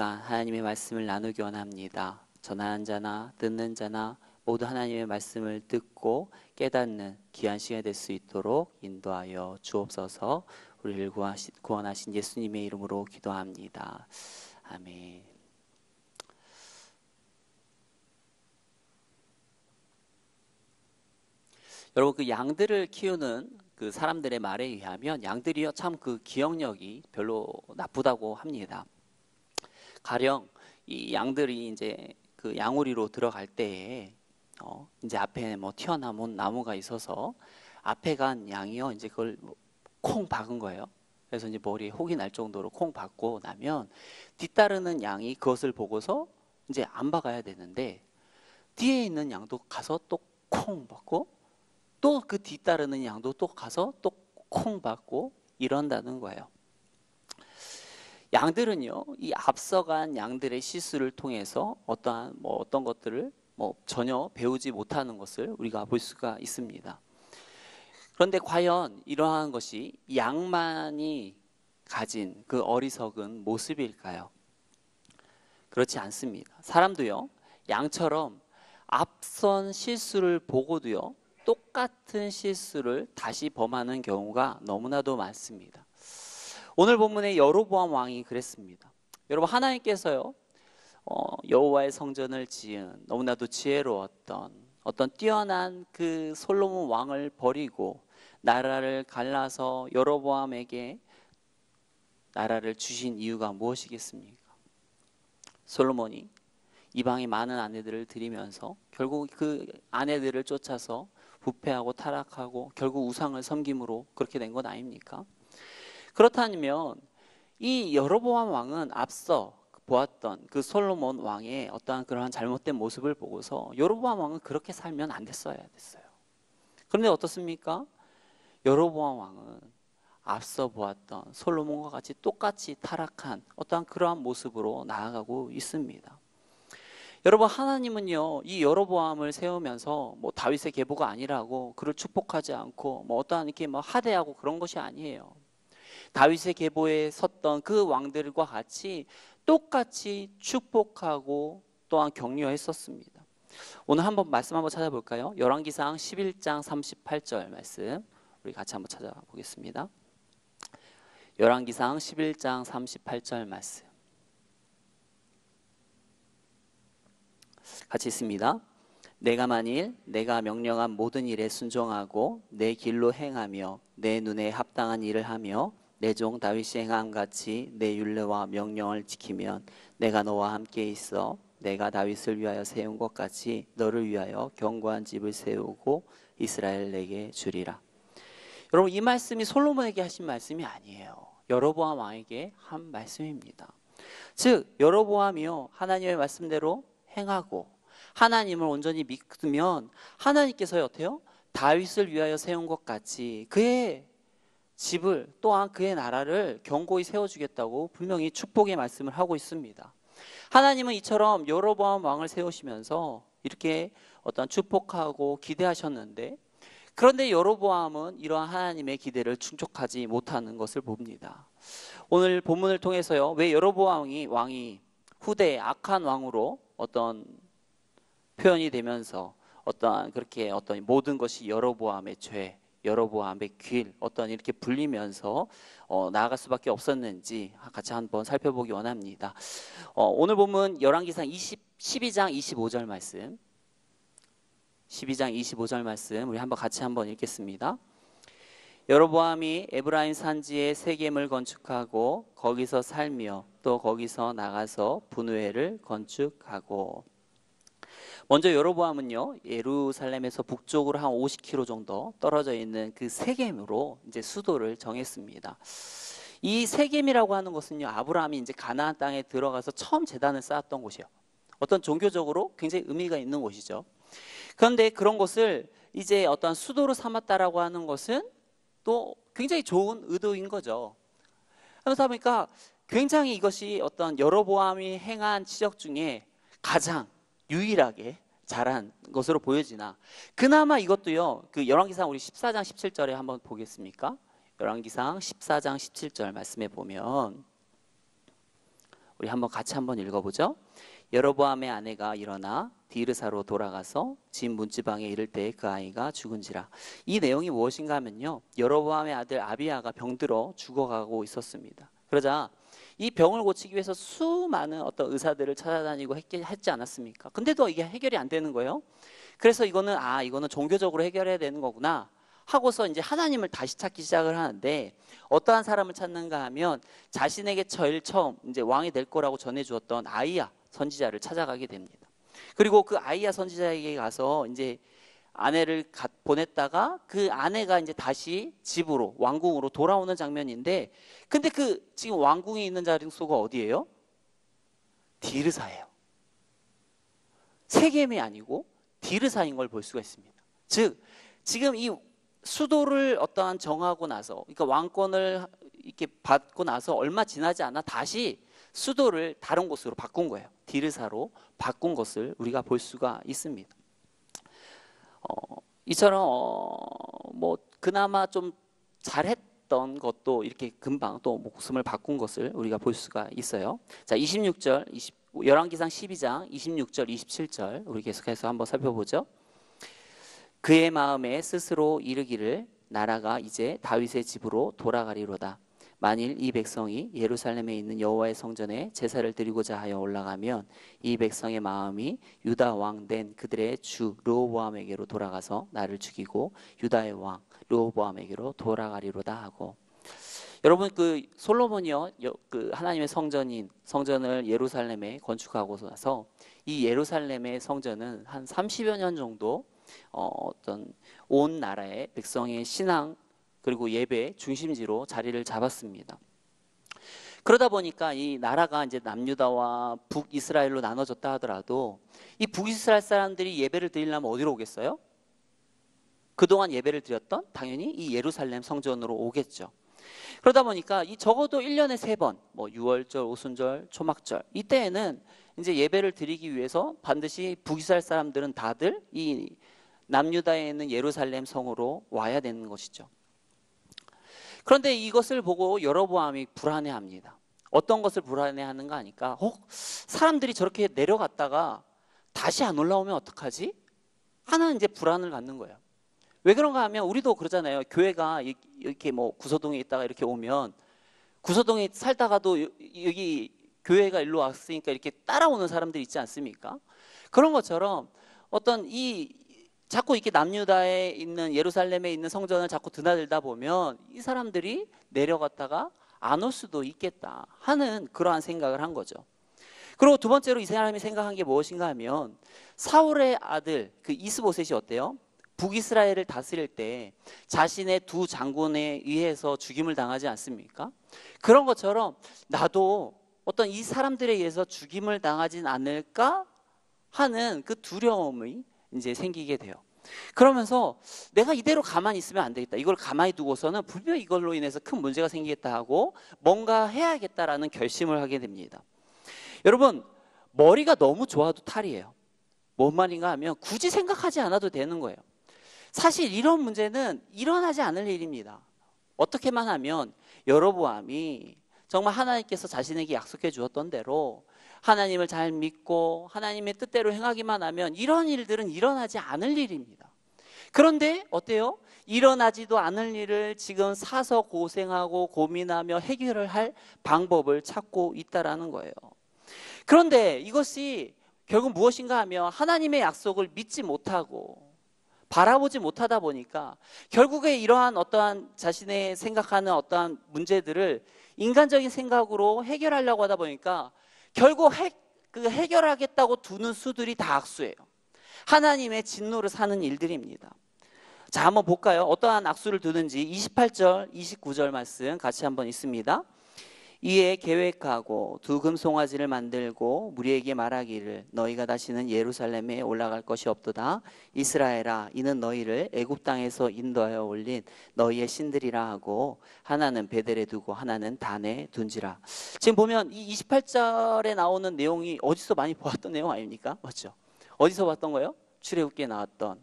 시간 하나님의 말씀을 나누기 원합니다. 전하는 자나 듣는 자나 모두 하나님의 말씀을 듣고 깨닫는 귀한 시간이 될 수 있도록 인도하여 주옵소서. 우리를 구원하신 예수님의 이름으로 기도합니다. 아멘. 여러분, 그 양들을 키우는 그 사람들의 말에 의하면 양들이요 참 그 기억력이 별로 나쁘다고 합니다. 가령 이 양들이 이제 그 양우리로 들어갈 때에 이제 앞에 뭐 튀어나온 나무가 있어서 앞에 간 양이요 이제 그걸 콩 박은 거예요. 그래서 이제 머리에 혹이 날 정도로 콩 박고 나면 뒤따르는 양이 그것을 보고서 이제 안 박아야 되는데 뒤에 있는 양도 가서 또 콩 박고 또 그 뒤따르는 양도 또 가서 또 콩 박고 이런다는 거예요. 양들은요, 이 앞서간 양들의 실수를 통해서 어떤 것들을 전혀 배우지 못하는 것을 우리가 볼 수가 있습니다. 그런데 과연 이러한 것이 양만이 가진 그 어리석은 모습일까요? 그렇지 않습니다. 사람도요, 양처럼 앞선 실수를 보고도요, 똑같은 실수를 다시 범하는 경우가 너무나도 많습니다. 오늘 본문의 여로보암 왕이 그랬습니다. 여러분, 하나님께서요 여호와의 성전을 지은 너무나도 지혜로웠던 어떤 뛰어난 그 솔로몬 왕을 버리고 나라를 갈라서 여로보암에게 나라를 주신 이유가 무엇이겠습니까? 솔로몬이 이방의 많은 아내들을 들이면서 결국 그 아내들을 쫓아서 부패하고 타락하고 결국 우상을 섬김으로 그렇게 된 것 아닙니까? 그렇다면 이 여로보암 왕은 앞서 보았던 그 솔로몬 왕의 어떠한 그러한 잘못된 모습을 보고서 여로보암 왕은 그렇게 살면 안 됐어야 됐어요. 그런데 어떻습니까? 여로보암 왕은 앞서 보았던 솔로몬과 같이 똑같이 타락한 어떠한 그러한 모습으로 나아가고 있습니다. 여러분, 하나님은요 이 여로보암을 세우면서 다윗의 계보가 아니라고 그를 축복하지 않고 어떠한 이렇게 하대하고 그런 것이 아니에요. 다윗의 계보에 섰던 그 왕들과 같이 똑같이 축복하고 또한 격려했었습니다. 오늘 말씀 한번 찾아볼까요? 열왕기상 11장 38절 말씀 우리 같이 한번 찾아보겠습니다. 열왕기상 11장 38절 말씀 같이 있습니다. 내가 만일 내가 명령한 모든 일에 순종하고 내 길로 행하며 내 눈에 합당한 일을 하며 내 종 다윗이 행함 같이 내 율례와 명령을 지키면 내가 너와 함께 있어 내가 다윗을 위하여 세운 것 같이 너를 위하여 견고한 집을 세우고 이스라엘 내게 주리라. 여러분, 이 말씀이 솔로몬에게 하신 말씀이 아니에요. 여로보암 왕에게 한 말씀입니다. 즉 여로보암이요 하나님의 말씀대로 행하고 하나님을 온전히 믿으면 하나님께서 어때요? 다윗을 위하여 세운 것 같이 그의 집을 또한 그의 나라를 견고히 세워주겠다고 분명히 축복의 말씀을 하고 있습니다. 하나님은 이처럼 여로보암 왕을 세우시면서 이렇게 어떤 축복하고 기대하셨는데 그런데 여로보암은 이러한 하나님의 기대를 충족하지 못하는 것을 봅니다. 오늘 본문을 통해서요 왜 여로보암 왕이 후대의 악한 왕으로 어떤 표현이 되면서 그렇게 모든 것이 여로보암의 죄, 여로보암의 길 이렇게 불리면서 나아갈 수밖에 없었는지 같이 한번 살펴보기 원합니다. 오늘 보면 열왕기상 12장 25절 말씀 12장 25절 말씀 우리 같이 한번 읽겠습니다. 여로보암이 에브라임 산지에 세겜을 건축하고 거기서 살며 또 거기서 나가서 분우엘을 건축하고. 먼저 여로보암은요 예루살렘에서 북쪽으로 한 50km 정도 떨어져 있는 그 세겜으로 이제 수도를 정했습니다. 이 세겜이라고 하는 것은요 아브라함이 이제 가나안 땅에 들어가서 처음 제단을 쌓았던 곳이에요. 어떤 종교적으로 굉장히 의미가 있는 곳이죠. 그런데 그런 곳을 이제 어떤 수도로 삼았다라고 하는 것은 또 굉장히 좋은 의도인 거죠. 그러다 보니까 굉장히 이것이 어떤 여로보암이 행한 지적 중에 가장 유일하게 잘한 것으로 보여지나 그나마 이것도요 그 열왕기상 우리 14장 17절에 한번 보겠습니까? 열왕기상 14장 17절 말씀에 보면 우리 한번 같이 한번 읽어보죠. 여로보암의 아내가 일어나 디르사로 돌아가서 집 문지방에 이를 때 그 아이가 죽은지라. 이 내용이 무엇인가 하면요, 여로보암의 아들 아비야가 병들어 죽어가고 있었습니다. 그러자 이 병을 고치기 위해서 수많은 어떤 의사들을 찾아다니고 했지 않았습니까? 근데도 이게 해결이 안 되는 거예요. 그래서 이거는 종교적으로 해결해야 되는 거구나 하고서 이제 하나님을 다시 찾기 시작을 하는데, 어떠한 사람을 찾는가 하면 자신에게 제일 처음 이제 왕이 될 거라고 전해주었던 아이야 선지자를 찾아가게 됩니다. 그리고 그 아이야 선지자에게 가서 이제 아내를 보냈다가 그 아내가 이제 다시 집으로, 왕궁으로 돌아오는 장면인데, 근데 그 지금 왕궁에 있는 장소가 어디예요? 디르사예요. 세겜이 아니고 디르사인 걸 볼 수가 있습니다. 즉 지금 이 수도를 어떠한 정하고 나서, 그러니까 왕권을 이렇게 받고 나서 얼마 지나지 않아 다시 수도를 다른 곳으로 바꾼 거예요. 디르사로 바꾼 것을 우리가 볼 수가 있습니다. 이처럼 뭐 그나마 좀 잘했던 것도 이렇게 금방 또 목숨을 바꾼 것을 우리가 볼 수가 있어요. 자, 26절, 열왕기상 12장 26절, 27절 우리 계속해서 한번 살펴보죠. 그의 마음에 스스로 이르기를 나라가 이제 다윗의 집으로 돌아가리로다. 만일 이 백성이 예루살렘에 있는 여호와의 성전에 제사를 드리고자 하여 올라가면 이 백성의 마음이 유다 왕 된 그들의 주 르호보암에게로 돌아가서 나를 죽이고 유다의 왕 르호보암에게로 돌아가리로다 하고. 여러분, 그 솔로몬이요, 그 하나님의 성전을 예루살렘에 건축하고 나서 이 예루살렘의 성전은 한 30여 년 정도 어떤 온 나라의 백성의 신앙 그리고 예배 중심지로 자리를 잡았습니다. 그러다 보니까 이 나라가 이제 남유다와 북이스라엘로 나눠졌다 하더라도 이 북이스라엘 사람들이 예배를 드리려면 어디로 오겠어요? 그동안 예배를 드렸던 당연히 이 예루살렘 성전으로 오겠죠. 그러다 보니까 이 적어도 1년에 3번, 뭐 유월절, 오순절, 초막절, 이때에는 이제 예배를 드리기 위해서 반드시 북이스라엘 사람들은 다들 이 남유다에 있는 예루살렘 성으로 와야 되는 것이죠. 그런데 이것을 보고 여로보암이 불안해합니다. 어떤 것을 불안해하는가 하니까 사람들이 저렇게 내려갔다가 다시 안 올라오면 어떡하지? 하는 이제 불안을 갖는 거예요. 왜 그런가 하면 우리도 그러잖아요. 교회가 이렇게 뭐 구서동에 있다가 이렇게 오면 구서동에 살다가도 여기 교회가 일로 왔으니까 이렇게 따라오는 사람들이 있지 않습니까? 그런 것처럼 어떤 자꾸 이렇게 남유다에 있는 예루살렘에 있는 성전을 자꾸 드나들다 보면 이 사람들이 내려갔다가 안 올 수도 있겠다 하는 그러한 생각을 한 거죠. 그리고 두 번째로 이 사람이 생각한 게 무엇인가 하면 사울의 아들 그 이스보셋이 어때요? 북이스라엘을 다스릴 때 자신의 두 장군에 의해서 죽임을 당하지 않습니까? 그런 것처럼 나도 어떤 이 사람들에 의해서 죽임을 당하진 않을까 하는 그 두려움이 이제 생기게 돼요. 그러면서 내가 이대로 가만히 있으면 안 되겠다. 이걸 가만히 두고서는 분명히 이걸로 인해서 큰 문제가 생기겠다 하고 뭔가 해야겠다라는 결심을 하게 됩니다. 여러분, 머리가 너무 좋아도 탈이에요. 뭔 말인가 하면 굳이 생각하지 않아도 되는 거예요. 사실 이런 문제는 일어나지 않을 일입니다. 어떻게만 하면 여로보암이 정말 하나님께서 자신에게 약속해 주었던 대로 하나님을 잘 믿고 하나님의 뜻대로 행하기만 하면 이런 일들은 일어나지 않을 일입니다. 그런데 어때요? 일어나지도 않을 일을 지금 사서 고생하고 고민하며 해결을 할 방법을 찾고 있다라는 거예요. 그런데 이것이 결국 무엇인가 하면 하나님의 약속을 믿지 못하고 바라보지 못하다 보니까 결국에 이러한 어떠한 자신의 생각하는 어떠한 문제들을 인간적인 생각으로 해결하려고 하다 보니까 결국 해결하겠다고 두는 수들이 다 악수예요. 하나님의 진노를 사는 일들입니다. 자, 한번 볼까요? 어떠한 악수를 두는지 28절, 29절 말씀 같이 한번 읽습니다. 이에 계획하고 두 금송아지를 만들고 무리에게 말하기를 너희가 다시는 예루살렘에 올라갈 것이 없도다. 이스라엘아, 이는 너희를 애굽 땅에서 인도하여 올린 너희의 신들이라 하고 하나는 베델에 두고 하나는 단에 둔지라. 지금 보면 이 28절에 나오는 내용이 어디서 많이 보았던 내용 아닙니까? 맞죠? 어디서 봤던 거예요? 출애굽기에 나왔던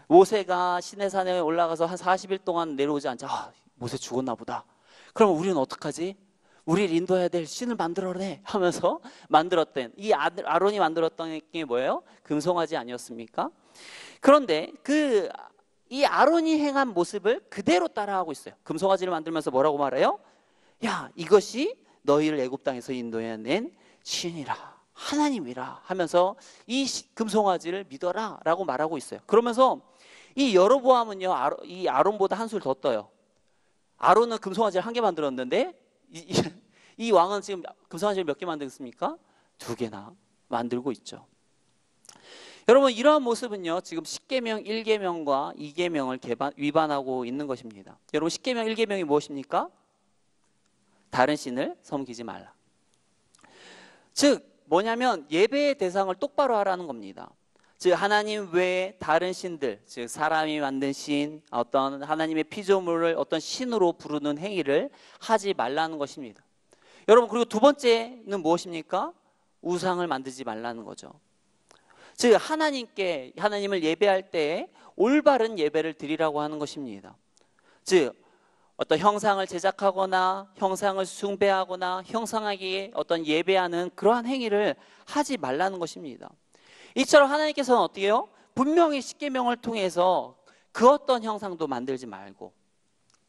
모세가 시내산에 올라가서 한 40일 동안 내려오지 않자 모세 죽었나 보다. 그럼 우리는 어떡하지? 우리를 인도해야 될 신을 만들어내 하면서 만들었던 이 아론이 만들었던 게 뭐예요? 금송아지 아니었습니까? 그런데 이 아론이 행한 모습을 그대로 따라하고 있어요. 금송아지를 만들면서 뭐라고 말해요? 야, 이것이 너희를 애굽 땅에서 인도해낸 신이라, 하나님이라 하면서 이 금송아지를 믿어라 라고 말하고 있어요. 그러면서 이 여로보암은요, 이 아론보다 한술 더 떠요. 아론은 금송아지를 한 개 만들었는데 이 왕은 지금 금송아지를 몇 개 만들었습니까? 2개나 만들고 있죠. 여러분, 이러한 모습은요, 지금 10계명 1계명과 2계명을 위반하고 있는 것입니다. 여러분, 10계명 1계명이 무엇입니까? 다른 신을 섬기지 말라. 즉 뭐냐면 예배의 대상을 똑바로 하라는 겁니다. 즉 하나님 외에 다른 신들, 즉 사람이 만든 신, 어떤 하나님의 피조물을 어떤 신으로 부르는 행위를 하지 말라는 것입니다. 여러분, 그리고 두 번째는 무엇입니까? 우상을 만들지 말라는 거죠. 즉 하나님을 예배할 때에 올바른 예배를 드리라고 하는 것입니다. 즉 어떤 형상을 제작하거나 형상을 숭배하거나 형상에게 어떤 예배하는 그러한 행위를 하지 말라는 것입니다. 이처럼 하나님께서는 어떻게 해요? 분명히 십계명을 통해서 그 어떤 형상도 만들지 말고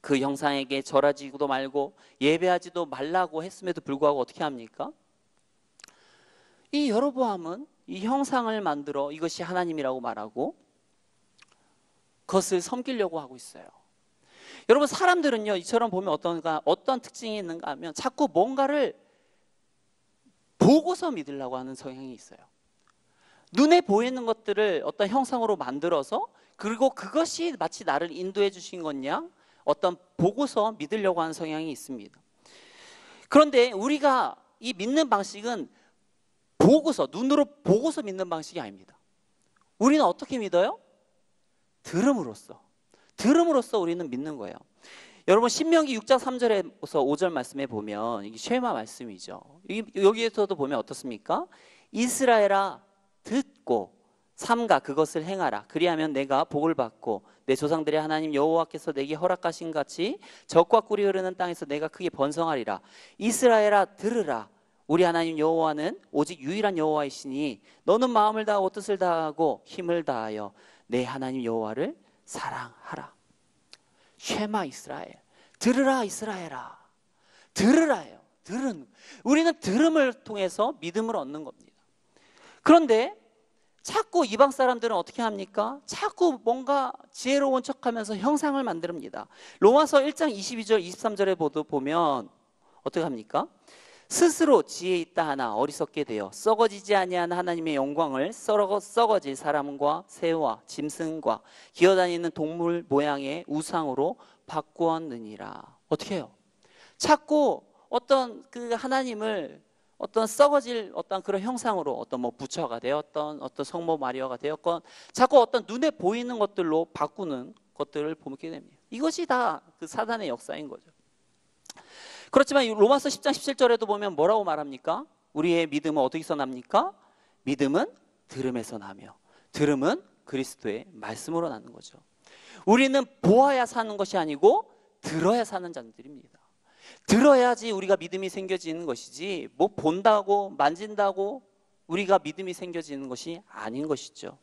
그 형상에게 절하지도 말고 예배하지도 말라고 했음에도 불구하고 어떻게 합니까? 이 여로보암은 이 형상을 만들어 이것이 하나님이라고 말하고 그것을 섬기려고 하고 있어요. 여러분, 사람들은요, 이처럼 보면 어떤 특징이 있는가 하면 자꾸 뭔가를 보고서 믿으려고 하는 성향이 있어요. 눈에 보이는 것들을 어떤 형상으로 만들어서 그리고 그것이 마치 나를 인도해 주신 거냐 어떤 보고서 믿으려고 하는 성향이 있습니다. 그런데 우리가 이 믿는 방식은 눈으로 보고서 믿는 방식이 아닙니다. 우리는 어떻게 믿어요? 들음으로써 우리는 믿는 거예요. 여러분, 신명기 6장 3절에서 5절 말씀에 보면 이게 쉐마 말씀이죠. 여기에서도 보면 어떻습니까? 이스라엘아, 듣고 삼가 그것을 행하라. 그리하면 내가 복을 받고 내 조상들의 하나님 여호와께서 내게 허락하신 같이 젖과 꿀이 흐르는 땅에서 내가 크게 번성하리라. 이스라엘아, 들으라. 우리 하나님 여호와는 오직 유일한 여호와이시니 너는 마음을 다하고 뜻을 다하고 힘을 다하여 내 하나님 여호와를 사랑하라. 쉐마 이스라엘, 들으라 이스라엘아. 들으라예요. 우리는 들음을 통해서 믿음을 얻는 겁니다. 그런데 자꾸 이방 사람들은 어떻게 합니까? 자꾸 뭔가 지혜로운 척하면서 형상을 만듭니다. 로마서 1장 22절 23절에 보면 어떻게 합니까? 스스로 지혜 있다 하나 어리석게 되어 썩어지지 아니한 하나님의 영광을 썩어질 사람과 새와 짐승과 기어다니는 동물 모양의 우상으로 바꾸었느니라. 어떻게 해요? 자꾸 어떤 그 하나님을 어떤 썩어질 어떤 그런 형상으로 어떤 뭐 부처가 되었던 어떤 성모 마리아가 되었건 자꾸 어떤 눈에 보이는 것들로 바꾸는 것들을 보게 됩니다. 이것이 다 그 사단의 역사인 거죠. 그렇지만 로마서 10장 17절에도 보면 뭐라고 말합니까? 우리의 믿음은 어디서 납니까? 믿음은 들음에서 나며 들음은 그리스도의 말씀으로 나는 거죠. 우리는 보아야 사는 것이 아니고 들어야 사는 자들입니다. 들어야지 우리가 믿음이 생겨지는 것이지 뭐 본다고 만진다고 우리가 믿음이 생겨지는 것이 아닌 것이죠.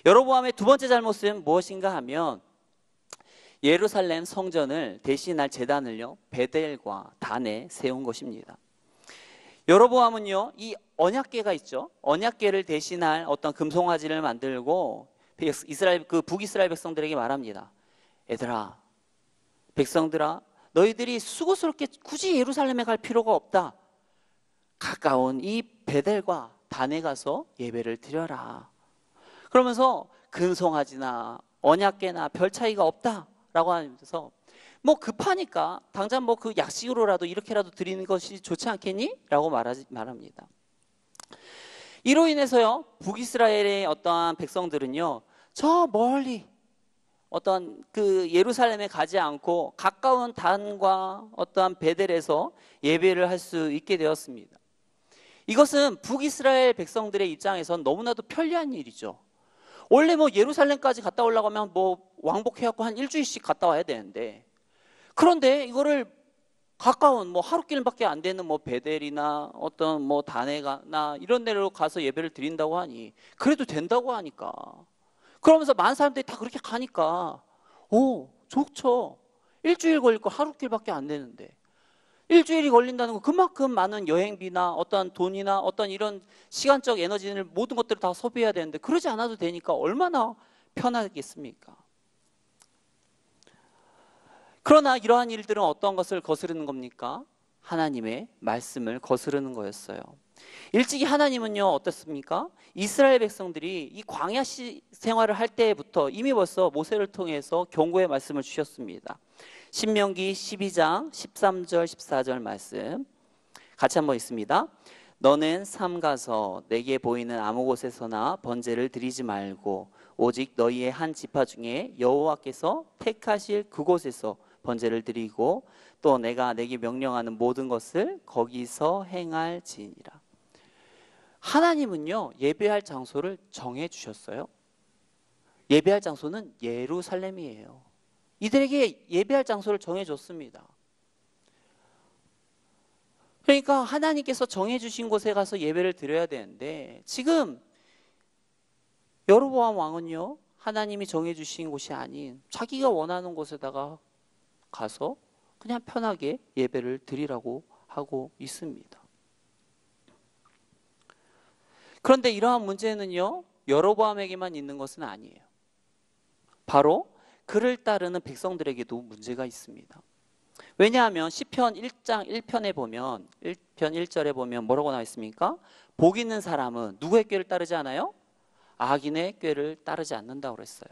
여로보암의 두 번째 잘못은 무엇인가 하면 예루살렘 성전을 대신할 제단을요 베델과 단에 세운 것입니다. 여로보암은요 이 언약궤가 있죠. 언약궤를 대신할 어떤 금송아지를 만들고 북이스라엘 백성들에게 말합니다. 얘들아, 백성들아, 너희들이 수고스럽게 굳이 예루살렘에 갈 필요가 없다. 가까운 이 베델과 단에 가서 예배를 드려라. 그러면서 금송아지나 언약궤나 별 차이가 없다라고 하면서 뭐 급하니까 당장 뭐 그 약식으로라도 이렇게라도 드리는 것이 좋지 않겠니? 라고 말합니다. 이로 인해서요 북이스라엘의 어떠한 백성들은요 저 멀리 어떤 그 예루살렘에 가지 않고 가까운 단과 어떠한 베델에서 예배를 할 수 있게 되었습니다. 이것은 북이스라엘 백성들의 입장에선 너무나도 편리한 일이죠. 원래 뭐 예루살렘까지 갔다 오려고 하면 뭐 왕복해갖고 한 일주일씩 갔다 와야 되는데 그런데 이거를 가까운 뭐 하루길밖에 안 되는 뭐 베델이나 어떤 뭐 다네가나 이런 데로 가서 예배를 드린다고 하니 그래도 된다고 하니까 그러면서 많은 사람들이 다 그렇게 가니까 오 좋죠. 일주일 걸릴 거 하루길밖에 안 되는데 일주일이 걸린다는 건 그만큼 많은 여행비나 어떤 돈이나 어떤 이런 시간적 에너지를 모든 것들을 다 소비해야 되는데 그러지 않아도 되니까 얼마나 편하겠습니까? 그러나 이러한 일들은 어떤 것을 거스르는 겁니까? 하나님의 말씀을 거스르는 거였어요. 일찍이 하나님은요 어떻습니까? 이스라엘 백성들이 이 광야 생활을 할 때부터 이미 벌써 모세를 통해서 경고의 말씀을 주셨습니다. 신명기 12장 13절 14절 말씀 같이 한번 읽습니다. 너는 삼가서 내게 보이는 아무 곳에서나 번제를 드리지 말고 오직 너희의 한 지파 중에 여호와께서 택하실 그곳에서 번제를 드리고 또 내가 내게 명령하는 모든 것을 거기서 행할지니라. 하나님은요 예배할 장소를 정해 주셨어요. 예배할 장소는 예루살렘이에요. 이들에게 예배할 장소를 정해 줬습니다. 그러니까 하나님께서 정해 주신 곳에 가서 예배를 드려야 되는데 지금 여로보암 왕은요 하나님이 정해 주신 곳이 아닌 자기가 원하는 곳에다가 가서 그냥 편하게 예배를 드리라고 하고 있습니다. 그런데 이러한 문제는요 여로보암에게만 있는 것은 아니에요. 바로 그를 따르는 백성들에게도 문제가 있습니다. 왜냐하면 시편 1장 1편에 보면 1편 1절에 보면 뭐라고 나와 있습니까? 복 있는 사람은 누구의 꾀를 따르지 않아요? 악인의 꾀를 따르지 않는다고 그랬어요.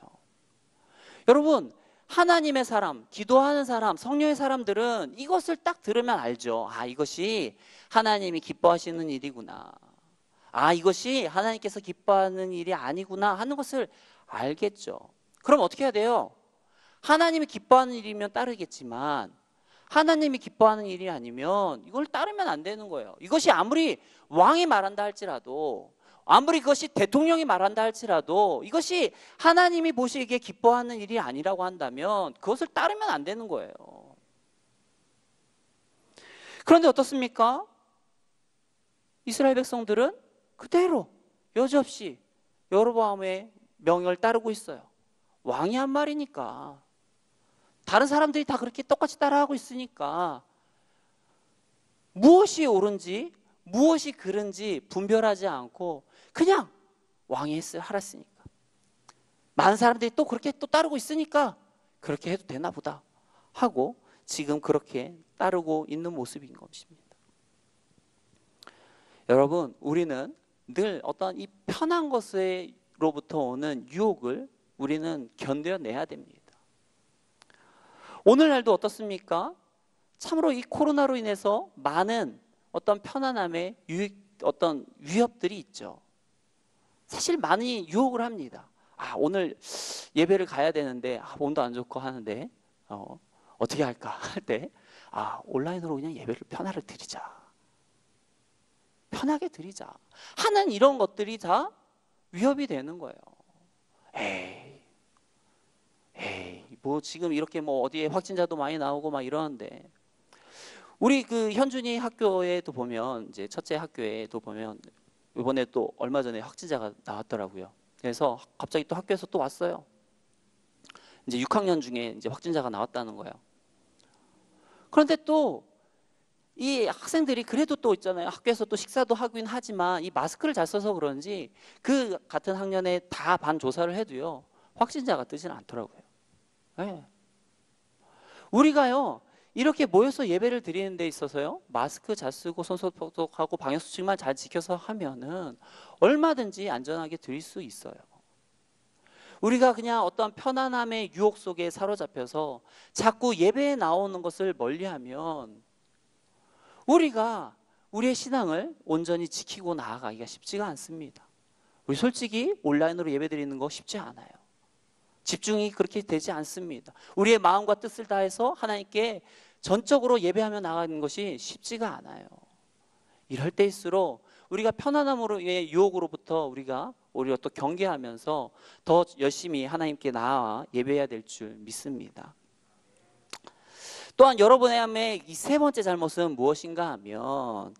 여러분 하나님의 사람, 기도하는 사람, 성령의 사람들은 이것을 딱 들으면 알죠. 아 이것이 하나님이 기뻐하시는 일이구나. 아 이것이 하나님께서 기뻐하는 일이 아니구나 하는 것을 알겠죠. 그럼 어떻게 해야 돼요? 하나님이 기뻐하는 일이면 따르겠지만 하나님이 기뻐하는 일이 아니면 이걸 따르면 안 되는 거예요. 이것이 아무리 왕이 말한다 할지라도 아무리 그것이 대통령이 말한다 할지라도 이것이 하나님이 보시기에 기뻐하는 일이 아니라고 한다면 그것을 따르면 안 되는 거예요. 그런데 어떻습니까? 이스라엘 백성들은 그대로 여지없이 여로보암의 명령을 따르고 있어요. 왕이 한 말이니까 다른 사람들이 다 그렇게 똑같이 따라하고 있으니까 무엇이 옳은지 무엇이 그른지 분별하지 않고 그냥 왕이 하랬으니까 많은 사람들이 또 그렇게 또 따르고 있으니까 그렇게 해도 되나 보다 하고 지금 그렇게 따르고 있는 모습인 것입니다. 여러분 우리는 늘 어떤 이 편한 것으로부터 오는 유혹을 우리는 견뎌내야 됩니다. 오늘날도 어떻습니까? 참으로 이 코로나로 인해서 많은 어떤 편안함의 어떤 위협들이 있죠. 사실 많이 유혹을 합니다. 아 오늘 예배를 가야 되는데 몸도 안 좋고 하는데 어떻게 할까 할 때 온라인으로 그냥 예배를 편하게 드리자. 편하게 드리자 하는 이런 것들이 다 위협이 되는 거예요. 에이 뭐 지금 이렇게 뭐 어디에 확진자도 많이 나오고 막 이러는데 우리 그 현준이 학교에도 보면 이제 첫째 학교에도 보면 이번에 또 얼마 전에 확진자가 나왔더라고요. 그래서 갑자기 또 학교에서 또 왔어요. 이제 6학년 중에 이제 확진자가 나왔다는 거예요. 그런데 또 이 학생들이 그래도 또 있잖아요. 학교에서 또 식사도 하긴 하지만 이 마스크를 잘 써서 그런지 그 같은 학년에 다 반 조사를 해도요 확진자가 뜨지는 않더라고요. 네. 우리가요 이렇게 모여서 예배를 드리는 데 있어서요 마스크 잘 쓰고 손소독하고 방역수칙만 잘 지켜서 하면은 얼마든지 안전하게 드릴 수 있어요. 우리가 그냥 어떤 편안함의 유혹 속에 사로잡혀서 자꾸 예배에 나오는 것을 멀리하면 우리가 우리의 신앙을 온전히 지키고 나아가기가 쉽지가 않습니다. 우리 솔직히 온라인으로 예배 드리는 거 쉽지 않아요. 집중이 그렇게 되지 않습니다. 우리의 마음과 뜻을 다해서 하나님께 전적으로 예배하며 나가는 것이 쉽지가 않아요. 이럴 때일수록 우리가 편안함으로의 유혹으로부터 우리가 오히려 또 경계하면서 더 열심히 하나님께 나아 예배해야 될 줄 믿습니다. 또한 여로보암의 이 세 번째 잘못은 무엇인가 하면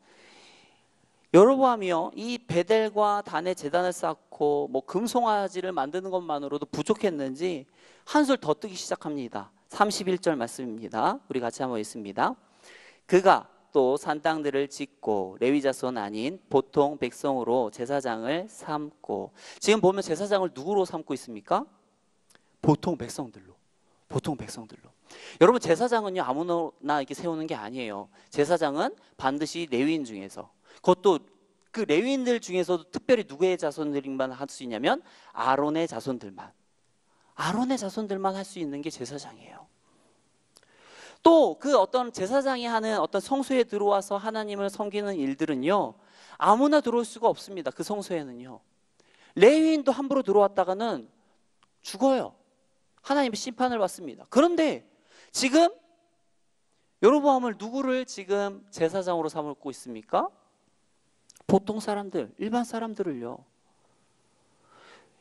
여로보암이요, 이 베델과 단에 제단을 쌓고 뭐 금송아지를 만드는 것만으로도 부족했는지 한술 더 뜨기 시작합니다. 31절 말씀입니다. 우리 같이 한번 읽습니다. 그가 또 산 땅들을 짓고 레위 자손 아닌 보통 백성으로 제사장을 삼고, 지금 보면 제사장을 누구로 삼고 있습니까? 보통 백성들로. 보통 백성들로. 여러분, 제사장은요 아무나 이렇게 세우는 게 아니에요. 제사장은 반드시 레위인 중에서, 그것도 그 레위인들 중에서도 특별히 누구의 자손들만 할 수 있냐면 아론의 자손들만 할 수 있는 게 제사장이에요. 또 그 어떤 제사장이 하는 어떤 성소에 들어와서 하나님을 섬기는 일들은요 아무나 들어올 수가 없습니다. 그 성소에는요 레위인도 함부로 들어왔다가는 죽어요. 하나님의 심판을 받습니다. 그런데 지금 여로보암을 누구를 지금 제사장으로 삼고 있습니까? 보통 사람들, 일반 사람들을요.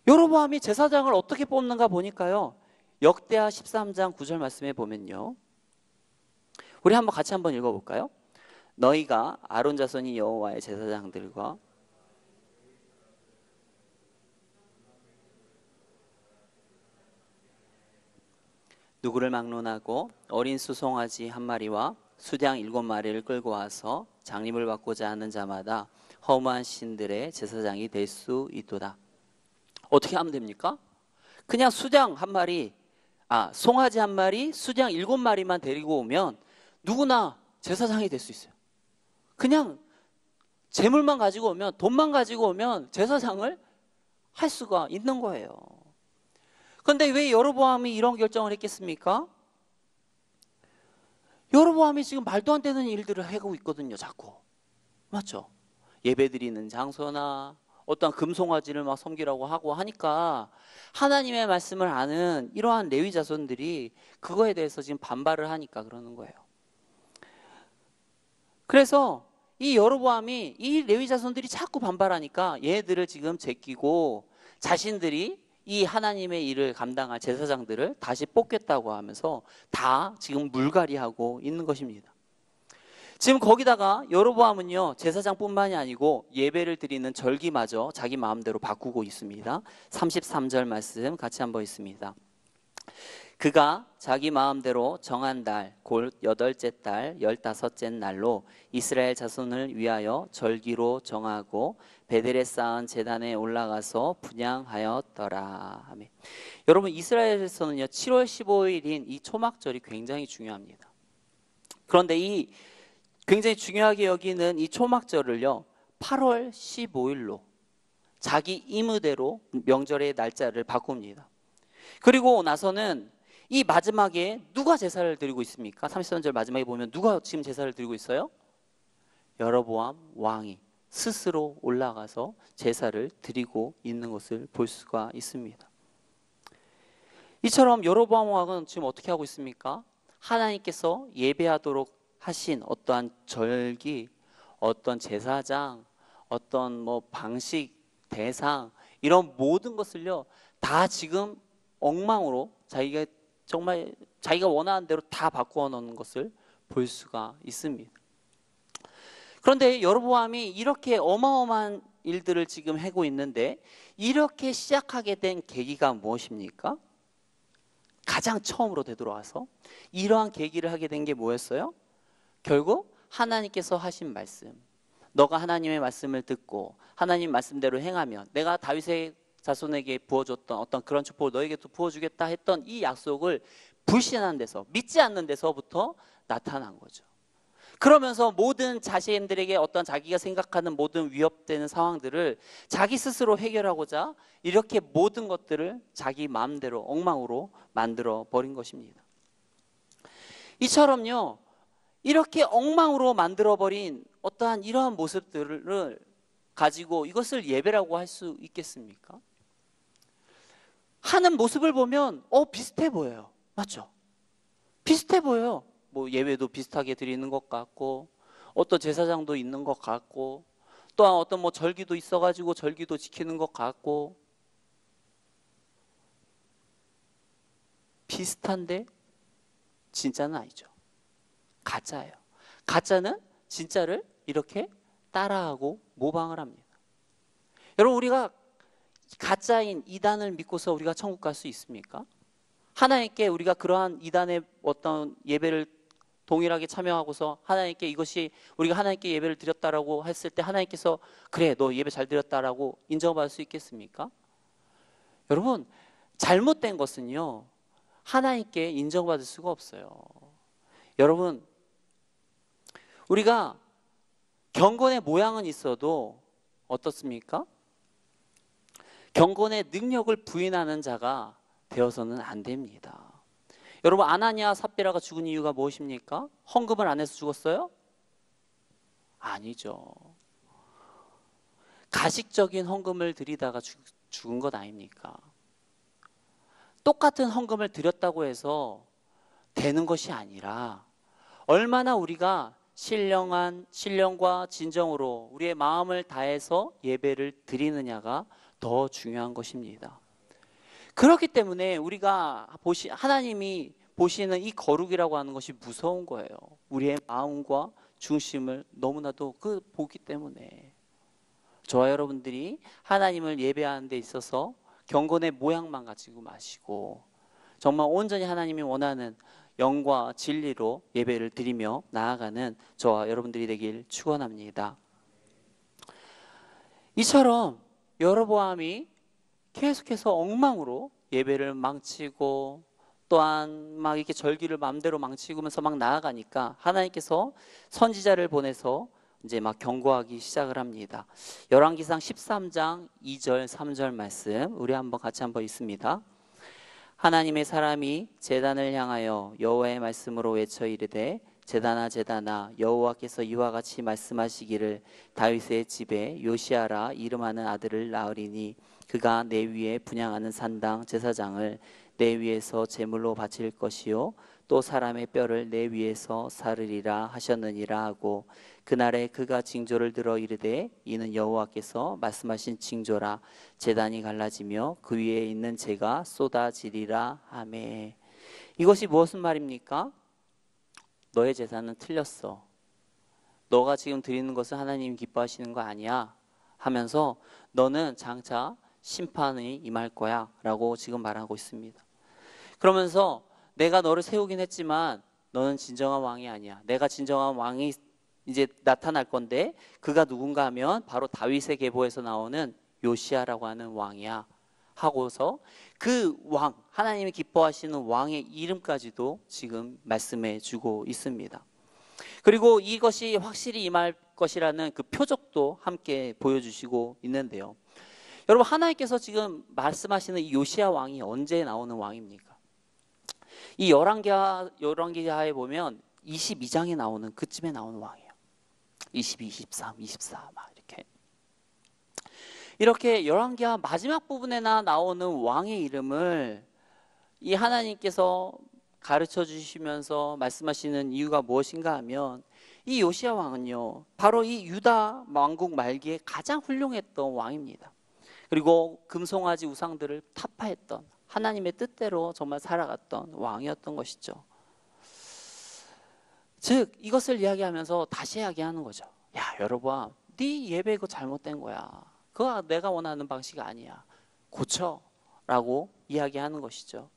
여로보암이 제사장을 어떻게 뽑는가 보니까요, 역대하 13장 9절 말씀에 보면요, 우리 같이 한번 읽어볼까요? 너희가 아론 자손이 여호와의 제사장들과 누구를 막론하고 어린 수송아지 한 마리와 수장 7마리를 끌고 와서 장림을 받고자 하는 자마다 허무한 신들의 제사장이 될 수 있도다. 어떻게 하면 됩니까? 그냥 수장 한 마리, 송아지 한 마리, 수장 7마리만 데리고 오면 누구나 제사장이 될 수 있어요. 그냥 재물만 가지고 오면, 돈만 가지고 오면 제사장을 할 수가 있는 거예요. 그런데 왜 여로보암이 이런 결정을 했겠습니까? 여로보암이 지금 말도 안 되는 일들을 하고 있거든요, 자꾸. 맞죠? 예배드리는 장소나 어떤 금송아지를 막 섬기라고 하고 하니까 하나님의 말씀을 아는 이러한 레위 자손들이 그거에 대해서 지금 반발을 하니까 그러는 거예요. 그래서 이 여로보암이 이 레위 자손들이 자꾸 반발하니까 얘들을 지금 제끼고 자신들이 이 하나님의 일을 감당할 제사장들을 다시 뽑겠다고 하면서 다 지금 물갈이하고 있는 것입니다. 지금 거기다가 여로보암은요 제사장뿐만이 아니고 예배를 드리는 절기마저 자기 마음대로 바꾸고 있습니다. 33절 말씀 같이 한번 읽습니다. 그가 자기 마음대로 정한 달 곧 8째 달 15째 날로 이스라엘 자손을 위하여 절기로 정하고 베델에 쌓은 제단에 올라가서 분향하였더라. 아멘. 여러분, 이스라엘에서는요 7월 15일인 이 초막절이 굉장히 중요합니다. 그런데 이 굉장히 중요하게 여기는 이 초막절을요 8월 15일로 자기 임의대로 명절의 날짜를 바꿉니다. 그리고 나서는 이 마지막에 누가 제사를 드리고 있습니까? 33절 마지막에 보면 누가 지금 제사를 드리고 있어요? 여로보암 왕이 스스로 올라가서 제사를 드리고 있는 것을 볼 수가 있습니다. 이처럼 여로보암 왕은 지금 어떻게 하고 있습니까? 하나님께서 예배하도록 하신 어떠한 절기, 어떤 제사장, 어떤 뭐 방식, 대상, 이런 모든 것을요 다 지금 엉망으로 자기가 정말 자기가 원하는 대로 다 바꾸어 놓는 것을 볼 수가 있습니다. 그런데 여로보암이 이렇게 어마어마한 일들을 지금 하고 있는데 이렇게 시작하게 된 계기가 무엇입니까? 가장 처음으로 되돌아와서 이러한 계기를 하게 된 게 뭐였어요? 결국 하나님께서 하신 말씀, 너가 하나님의 말씀을 듣고 하나님 말씀대로 행하면 내가 다윗의 자손에게 부어줬던 어떤 그런 축복을 너에게도 부어주겠다 했던 이 약속을 불신한 데서, 믿지 않는 데서부터 나타난 거죠. 그러면서 모든 자신들에게 어떤 자기가 생각하는 모든 위협되는 상황들을 자기 스스로 해결하고자 이렇게 모든 것들을 자기 마음대로 엉망으로 만들어 버린 것입니다. 이처럼요 이렇게 엉망으로 만들어 버린 어떠한 이러한 모습들을 가지고 이것을 예배라고 할 수 있겠습니까? 하는 모습을 보면 비슷해 보여요. 맞죠? 비슷해 보여요. 뭐 예배도 비슷하게 드리는 것 같고 어떤 제사장도 있는 것 같고 또한 어떤 뭐 절기도 있어가지고 절기도 지키는 것 같고 비슷한데 진짜는 아니죠. 가짜예요. 가짜는 진짜를 이렇게 따라하고 모방을 합니다. 여러분, 우리가 가짜인 이단을 믿고서 우리가 천국 갈 수 있습니까? 하나님께 우리가 그러한 이단의 어떤 예배를 동일하게 참여하고서 하나님께 이것이 우리가 하나님께 예배를 드렸다라고 했을 때 하나님께서 그래 너 예배 잘 드렸다라고 인정받을 수 있겠습니까? 여러분, 잘못된 것은요 하나님께 인정받을 수가 없어요. 여러분, 우리가 경건의 모양은 있어도 어떻습니까? 경건의 능력을 부인하는 자가 되어서는 안 됩니다. 여러분, 아나니아 삽비라가 죽은 이유가 무엇입니까? 헌금을 안 해서 죽었어요? 아니죠. 가식적인 헌금을 드리다가 죽은 것 아닙니까? 똑같은 헌금을 드렸다고 해서 되는 것이 아니라 얼마나 우리가 신령과 진정으로 우리의 마음을 다해서 예배를 드리느냐가 더 중요한 것입니다. 그렇기 때문에 우리가 하나님이 보시는 이 거룩이라고 하는 것이 무서운 거예요. 우리의 마음과 중심을 너무나도 보기 때문에 저와 여러분들이 하나님을 예배하는 데 있어서 경건의 모양만 가지고 마시고 정말 온전히 하나님이 원하는 영과 진리로 예배를 드리며 나아가는 저와 여러분들이 되길 축원합니다. 이처럼 여로보암이 계속해서 엉망으로 예배를 망치고 또한 막 이렇게 절기를 마음대로 망치면서 막 나아가니까 하나님께서 선지자를 보내서 이제 막 경고하기 시작을 합니다. 열왕기상 13장 2절 3절 말씀 우리 한번 같이 한번 읽습니다. 하나님의 사람이 제단을 향하여 여호와의 말씀으로 외쳐 이르되 제단아 제단아 여호와께서 이와 같이 말씀하시기를 다윗의 집에 요시아라 이름하는 아들을 낳으리니 그가 내 위에 분향하는 산당 제사장을 내 위에서 제물로 바칠 것이요 또 사람의 뼈를 내 위에서 사르리라 하셨느니라 하고 그날에 그가 징조를 들어 이르되 이는 여호와께서 말씀하신 징조라 제단이 갈라지며 그 위에 있는 재가 쏟아지리라 하매. 이것이 무슨 말입니까? 너의 제사는 틀렸어. 너가 지금 드리는 것은 하나님이 기뻐하시는 거 아니야 하면서 너는 장차 심판이 임할 거야 라고 지금 말하고 있습니다. 그러면서 내가 너를 세우긴 했지만 너는 진정한 왕이 아니야. 내가 진정한 왕이 이제 나타날 건데 그가 누군가 하면 바로 다윗의 계보에서 나오는 요시아라고 하는 왕이야 하고서 그 왕, 하나님이 기뻐하시는 왕의 이름까지도 지금 말씀해 주고 있습니다. 그리고 이것이 확실히 임할 것이라는 그 표적도 함께 보여주시고 있는데요. 여러분, 하나님께서 지금 말씀하시는 이 요시아 왕이 언제 나오는 왕입니까? 이 열왕기하에 보면 22장에 나오는 그쯤에 나오는 왕이에요. 22, 23, 24 막 이렇게 열왕기하 마지막 부분에나 나오는 왕의 이름을 이 하나님께서 가르쳐 주시면서 말씀하시는 이유가 무엇인가 하면 이 요시아 왕은요 바로 이 유다 왕국 말기에 가장 훌륭했던 왕입니다. 그리고 금송아지 우상들을 타파했던 하나님의 뜻대로 정말 살아갔던 왕이었던 것이죠. 즉 이것을 이야기하면서 다시 이야기하는 거죠. 야 여러분, 네 예배 이거 잘못된 거야. 그거 내가 원하는 방식이 아니야. 고쳐 라고 이야기하는 것이죠.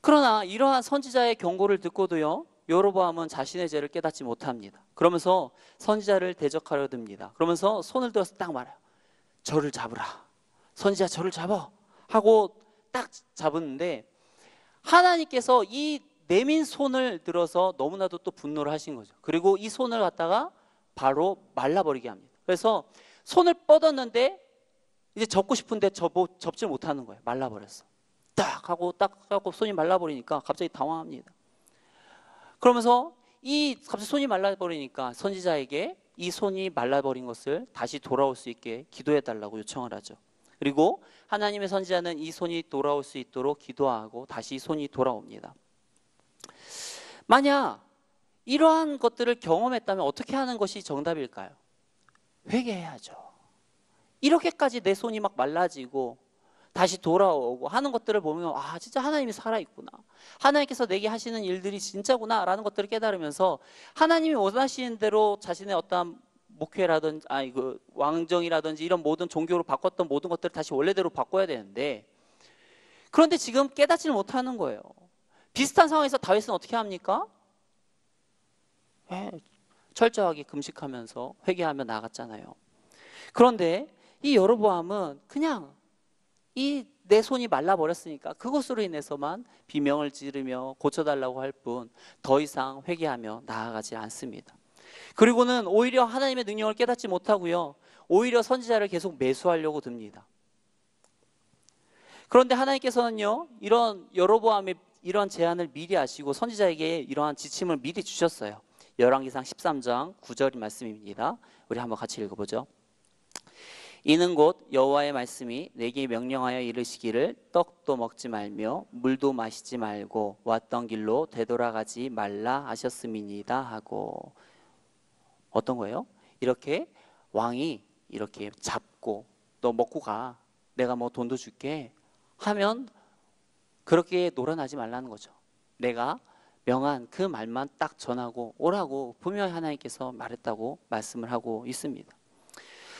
그러나 이러한 선지자의 경고를 듣고도요 여로보암은 자신의 죄를 깨닫지 못합니다. 그러면서 선지자를 대적하려 듭니다. 그러면서 손을 들어서 딱 말해요. 저를 잡으라. 선지자 저를 잡아 하고 딱 잡았는데 하나님께서 이 내민 손을 들어서 너무나도 또 분노를 하신 거죠. 그리고 이 손을 갖다가 바로 말라버리게 합니다. 그래서 손을 뻗었는데 이제 접고 싶은데 접지 못하는 거예요. 말라버렸어. 딱 하고 손이 말라버리니까 갑자기 당황합니다. 그러면서 갑자기 손이 말라버리니까 선지자에게 이 손이 말라버린 것을 다시 돌아올 수 있게 기도해달라고 요청을 하죠. 그리고 하나님의 선지자는 이 손이 돌아올 수 있도록 기도하고 다시 손이 돌아옵니다. 만약 이러한 것들을 경험했다면 어떻게 하는 것이 정답일까요? 회개해야죠. 이렇게까지 내 손이 막 말라지고 다시 돌아오고 하는 것들을 보면 아 진짜 하나님이 살아있구나, 하나님께서 내게 하시는 일들이 진짜구나 라는 것들을 깨달으면서 하나님이 원하시는 대로 자신의 어떠한 목회라든지 그 왕정이라든지 이런 모든 종교로 바꿨던 모든 것들을 다시 원래대로 바꿔야 되는데, 그런데 지금 깨닫지를 못하는 거예요. 비슷한 상황에서 다윗은 어떻게 합니까? 철저하게 금식하면서 회개하며 나갔잖아요. 그런데 이 여로보암은 그냥 이 내 손이 말라버렸으니까 그것으로 인해서만 비명을 지르며 고쳐달라고 할 뿐 더 이상 회개하며 나아가지 않습니다. 그리고는 오히려 하나님의 능력을 깨닫지 못하고요, 오히려 선지자를 계속 매수하려고 듭니다. 그런데 하나님께서는요, 이런 여로보암의 이런 제안을 미리 아시고 선지자에게 이러한 지침을 미리 주셨어요. 열왕기상 13장 9절 말씀입니다. 우리 한번 같이 읽어보죠. 이는 곧 여호와의 말씀이 내게 명령하여 이르시기를 떡도 먹지 말며 물도 마시지 말고 왔던 길로 되돌아가지 말라 하셨음이니이다 하고. 어떤 거예요? 이렇게 왕이 이렇게 잡고 너 먹고 가, 내가 뭐 돈도 줄게 하면 그렇게 놀아나지 말라는 거죠. 내가 명한 그 말만 딱 전하고 오라고 분명히 하나님께서 말했다고 말씀을 하고 있습니다.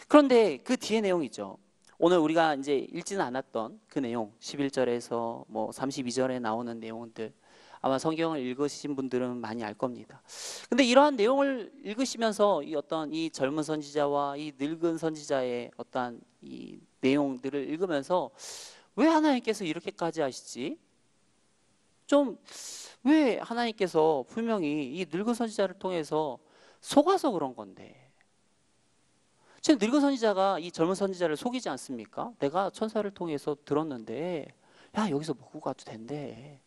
그런데 그 뒤에 내용이죠. 오늘 우리가 이제 읽지는 않았던 그 내용, 11절에서 뭐 32절에 나오는 내용들, 아마 성경을 읽으신 분들은 많이 알 겁니다. 근데 이러한 내용을 읽으시면서 이 어떤 이 젊은 선지자와 이 늙은 선지자의 어떤 이 내용들을 읽으면서 왜 하나님께서 이렇게까지 하시지? 좀 왜 하나님께서 분명히 이 늙은 선지자를 통해서 속아서 그런 건데, 지금 늙은 선지자가 이 젊은 선지자를 속이지 않습니까? 내가 천사를 통해서 들었는데 야 여기서 먹고 가도 된대,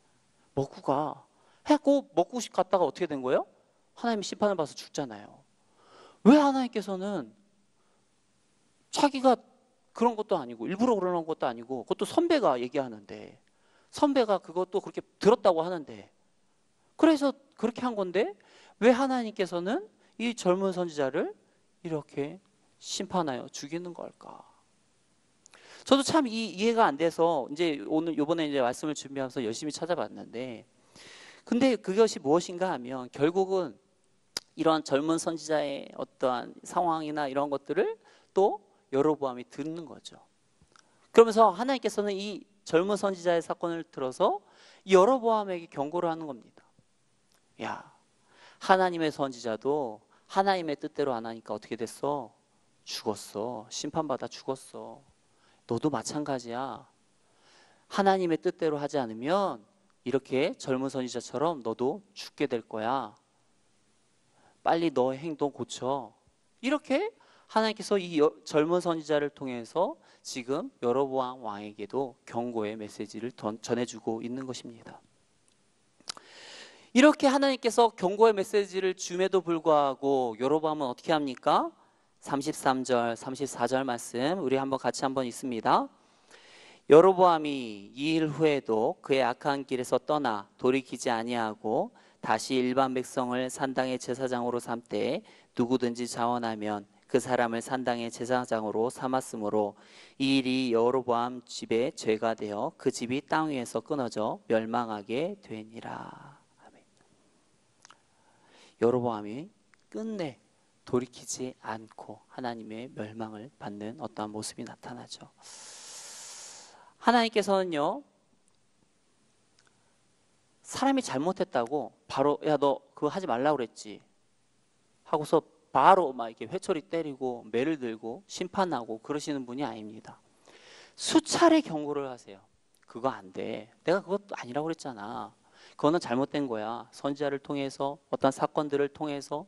먹고 가 해고 먹고 갔다가 어떻게 된 거예요? 하나님이 심판을 받아서 죽잖아요. 왜 하나님께서는 자기가 그런 것도 아니고 일부러 그러는 것도 아니고, 그것도 선배가 얘기하는데 선배가 그것도 그렇게 들었다고 하는데, 그래서 그렇게 한 건데 왜 하나님께서는 이 젊은 선지자를 이렇게 심판하여 죽이는 걸까? 저도 참 이해가 안 돼서 이제 오늘 요번에 이제 말씀을 준비하면서 열심히 찾아봤는데, 근데 그것이 무엇인가 하면 결국은 이러한 젊은 선지자의 어떠한 상황이나 이런 것들을 또 여로보암이 듣는 거죠. 그러면서 하나님께서는 이 젊은 선지자의 사건을 들어서 여로보암에게 경고를 하는 겁니다. 야, 하나님의 선지자도 하나님의 뜻대로 안 하니까 어떻게 됐어? 죽었어. 심판받아 죽었어. 너도 마찬가지야. 하나님의 뜻대로 하지 않으면 이렇게 젊은 선지자처럼 너도 죽게 될 거야. 빨리 너의 행동 고쳐. 이렇게 하나님께서 이 젊은 선지자를 통해서 지금 여로보암 왕에게도 경고의 메시지를 전해주고 있는 것입니다. 이렇게 하나님께서 경고의 메시지를 줌에도 불구하고 여로보암은 어떻게 합니까? 33절, 34절 말씀 우리 한번 같이 한번 읽습니다. 여로보암이 이 일 후에도 그의 악한 길에서 떠나 돌이키지 아니하고 다시 일반 백성을 산당의 제사장으로 삼되 누구든지 자원하면 그 사람을 산당의 제사장으로 삼았으므로 이 일이 여로보암 집의 죄가 되어 그 집이 땅 위에서 끊어져 멸망하게 되니라. 여로보암이 끝내 돌이키지 않고 하나님의 멸망을 받는 어떠한 모습이 나타나죠. 하나님께서는요, 사람이 잘못했다고 바로 야 너 그거 하지 말라고 그랬지 하고서 바로 막 이렇게 회초리 때리고 매를 들고 심판하고 그러시는 분이 아닙니다. 수차례 경고를 하세요. 그거 안 돼. 내가 그것도 아니라고 그랬잖아. 그거는 잘못된 거야. 선지자를 통해서 어떤 사건들을 통해서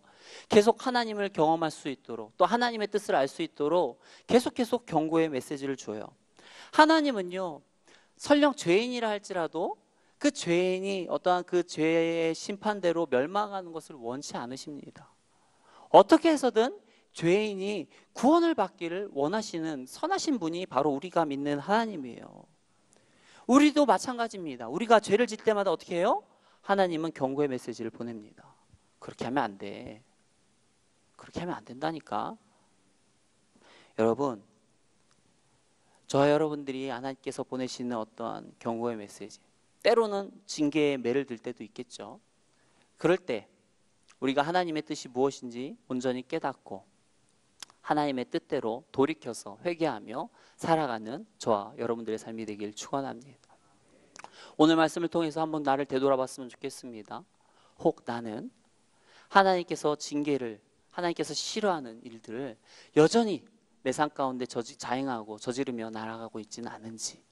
계속 하나님을 경험할 수 있도록, 또 하나님의 뜻을 알 수 있도록 계속 경고의 메시지를 줘요. 하나님은요, 설령 죄인이라 할지라도 그 죄인이 어떠한 그 죄의 심판대로 멸망하는 것을 원치 않으십니다. 어떻게 해서든 죄인이 구원을 받기를 원하시는 선하신 분이 바로 우리가 믿는 하나님이에요. 우리도 마찬가지입니다. 우리가 죄를 짓 때마다 어떻게 해요? 하나님은 경고의 메시지를 보냅니다. 그렇게 하면 안 돼. 그렇게 하면 안 된다니까. 여러분, 저와 여러분들이 하나님께서 보내시는 어떠한 경고의 메시지, 때로는 징계의 매를 들 때도 있겠죠. 그럴 때 우리가 하나님의 뜻이 무엇인지 온전히 깨닫고 하나님의 뜻대로 돌이켜서 회개하며 살아가는 저와 여러분들의 삶이 되길 축원합니다. 오늘 말씀을 통해서 한번 나를 되돌아봤으면 좋겠습니다. 혹 나는 하나님께서 징계를, 하나님께서 싫어하는 일들을 여전히 내 삶 가운데 자행하고 저지르며 날아가고 있지는 않은지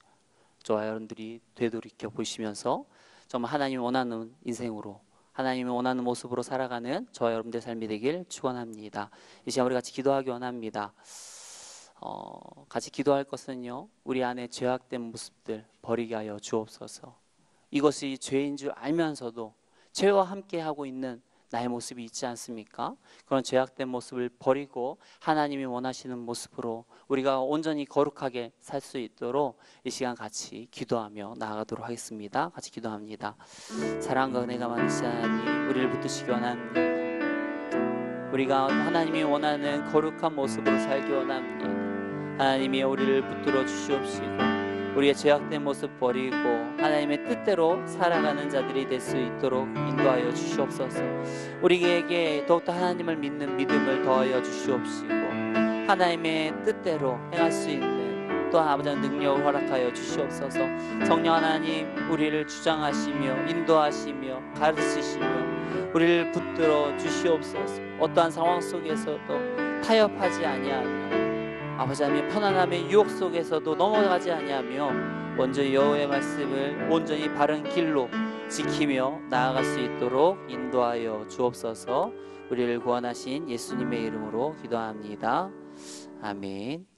저와 여러분들이 되돌이켜 보시면서 정말 하나님이 원하는 인생으로, 하나님이 원하는 모습으로 살아가는 저와 여러분들의 삶이 되길 축원합니다. 이 시간 우리 같이 기도하기 원합니다. 같이 기도할 것은요, 우리 안에 죄악된 모습들 버리게 하여 주옵소서. 이것이 죄인 줄 알면서도 죄와 함께 하고 있는 나의 모습이 있지 않습니까? 그런 죄악된 모습을 버리고 하나님이 원하시는 모습으로 우리가 온전히 거룩하게 살 수 있도록 이 시간 같이 기도하며 나아가도록 하겠습니다. 같이 기도합니다. 사랑과 은혜가 많으신 하나님, 우리를 붙드시기 원합니다. 우리가 하나님이 원하는 거룩한 모습으로 살기 원합니다. 하나님이 우리를 붙들어 주시옵시고 우리의 죄악된 모습 버리고 하나님의 뜻대로 살아가는 자들이 될 수 있도록 인도하여 주시옵소서. 우리에게 더욱더 하나님을 믿는 믿음을 더하여 주시옵시고 하나님의 뜻대로 행할 수 있는 또한 아버지의 능력을 허락하여 주시옵소서. 성령 하나님, 우리를 주장하시며 인도하시며 가르치시며 우리를 붙들어 주시옵소서. 어떠한 상황 속에서도 타협하지 아니하며 아버지 하나님, 편안함의 유혹 속에서도 넘어가지 아니하며 먼저 여호와의 말씀을 온전히 바른 길로 지키며 나아갈 수 있도록 인도하여 주옵소서. 우리를 구원하신 예수님의 이름으로 기도합니다. 아멘.